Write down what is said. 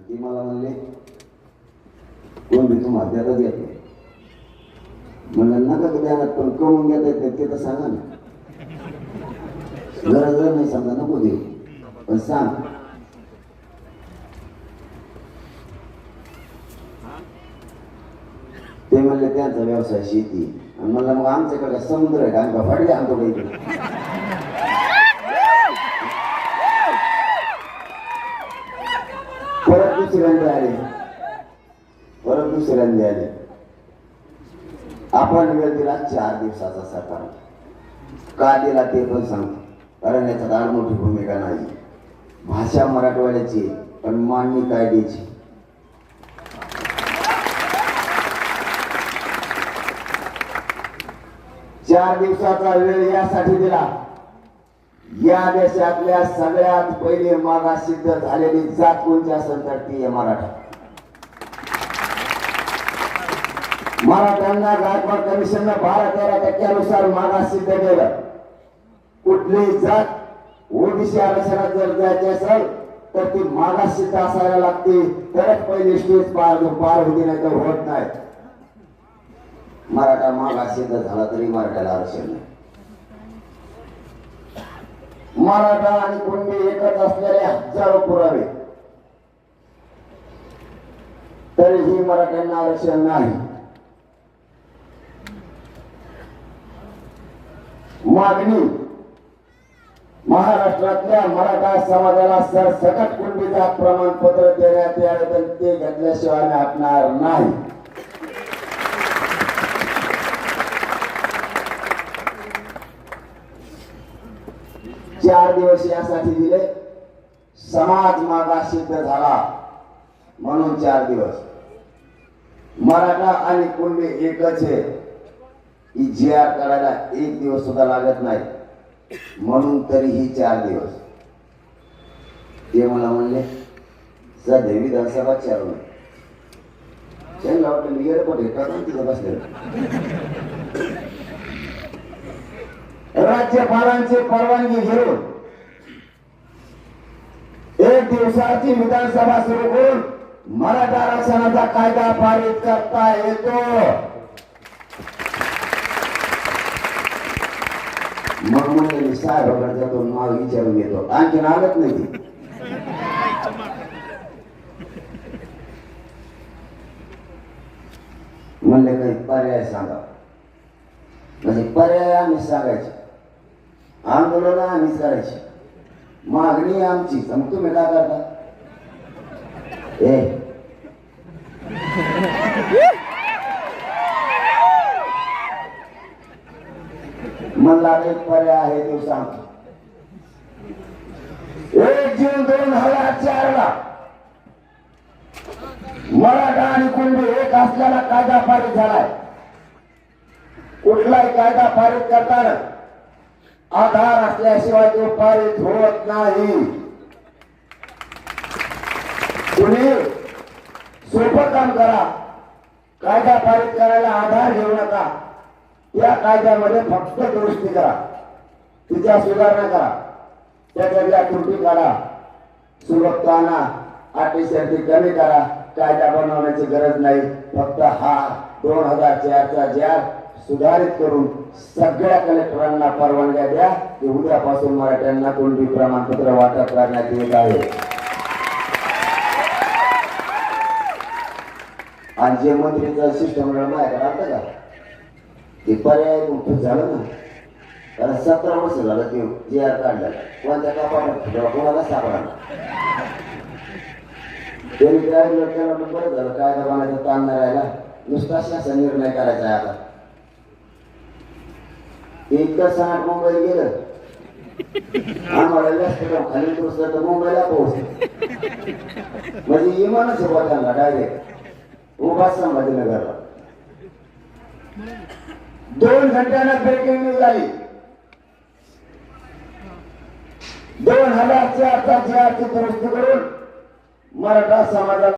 ती मला म्हणले कोण बी तुम्हाला देतात येत नाही. म्हणलं नका द्यायला, पण करून घेता येत ते तर सांगा ना. गरज नाही समजा नको देऊ, पण सांग. ते म्हणले त्यांचा व्यवसाय शेती. आणि म्हणलं मग आमच्याकडे समुद्र आहे का, आमचा फाडी आणतो काही. परत दुसऱ्यांदा आले. आपण वेळ दिला 4 दिवसाचा सकाळ. का दिला ते पण सांगतो, कारण याच्यात आडमोठी भूमिका नाही. भाषा मराठवाड्याची पण मांडणी कायद्याची. चार दिवसाचा वेळ यासाठी दिला, या देशातल्या सगळ्यात पहिले मागासिद्ध झालेली जात कोणती असेल तर ती मराठा. मराठ्यांना गायकवाड कमिशननं 12-13% मागासिद्ध केलं. कुठलीही जात ओबीसी आरक्षणात जर जायची असेल तर ती मागासिद्ध असायला लागते, तरच पहिली स्टेज पार होती, नाही तर होत नाही. मराठा मागासिद्ध झाला तरी मराठ्याला आरक्षण नाही. मराठा आणि कुणबी एकच असलेले हजारो पुरावे, तरीही मराठ्यांना आरक्षण नाही. मागणी महाराष्ट्रातल्या मराठा समाजाला सरसकट कुणबी जात प्रमाणपत्र देण्यात यावे, तर ते घेतल्याशिवाय आम्ही हटणार नाही. चार दिवस यासाठी दिले, समाज मागासिद्ध झाला म्हणून 4 दिवस. मराठा आणि कुणबी एकच आहे, जी.आर. काढायला 1 दिवस सुद्धा लागत नाही, म्हणून तरीही 4 दिवस. ते मला म्हणले सध्या विधानसभा चालू आहे. त्यांना वाटलं मी एअरपोर्ट तिथं बसले. राज्यपालांची परवानगी घेऊन 1 दिवसाची विधानसभा सुरू करून मराठा आरक्षणाचा कायदा पारित करता येतो. मग म्हणजे साहेबांकडे जातो, माग विचारून येतो. आणखीन आलत नाही ती. म्हणले काही पर्याय सांगा. म्हणजे पर्याय आम्ही सांगायचे, आंदोलन आम्हीच करायची, मागणी आमची. मग तुम्ही काय करता? म्हणला एक पर्याय आहे, तो सांगतो. 1 जून 2004 ला मराठा आणि कुणबी एक असलेला कायदा पारित झालाय. कुठलाही कायदा पारित करताना आधार असल्याशिवाय तो पारित होत नाही. तुम्ही सोपं काम करा, कायदा पारित करायला आधार घेऊ नका. या कायद्यामध्ये फक्त दुरुस्ती करा, तिच्या सुधारणा करा, त्याच्या त्रुटी काढा, सुलभता आणा, अटी शर्ती कमी करा. कायदा बनवण्याची गरज नाही. फक्त हा 2004चा जी.आर. सुधारित करून सगळ्या कलेक्टरांना परवानग्या द्या की उद्यापासून मराठ्यांना कुणबी प्रमाणपत्र वाटप करण्यात येत आहे. आणि जे मंत्रीचं सिस्टम माझ्याकडे आलं का ते पर्याय मुक्त झालं ना. कारण 17 वर्ष झालं ते जी.आर. काढलं, कोणत्या कापाला कोणाला सापडला. त्यांनी काय बरं झालं, कायदा बनायचा ताण नाही राहिला, नुसता शासन निर्णय करायचा आहे. आता इतकं सांग मुंबईला गेलं, आम्हाला जास्त खाली पोहोचलं तर मुंबईला पोहोचलं. म्हणजे इमानच आहे त्यांना डायरेक्ट उभाच संभाजीनगरला. 2 घंट्यानं ब्रेकिंग न्यूज आली. 2004चा जी.आर. ची दुरुस्ती करून मराठा समाजाला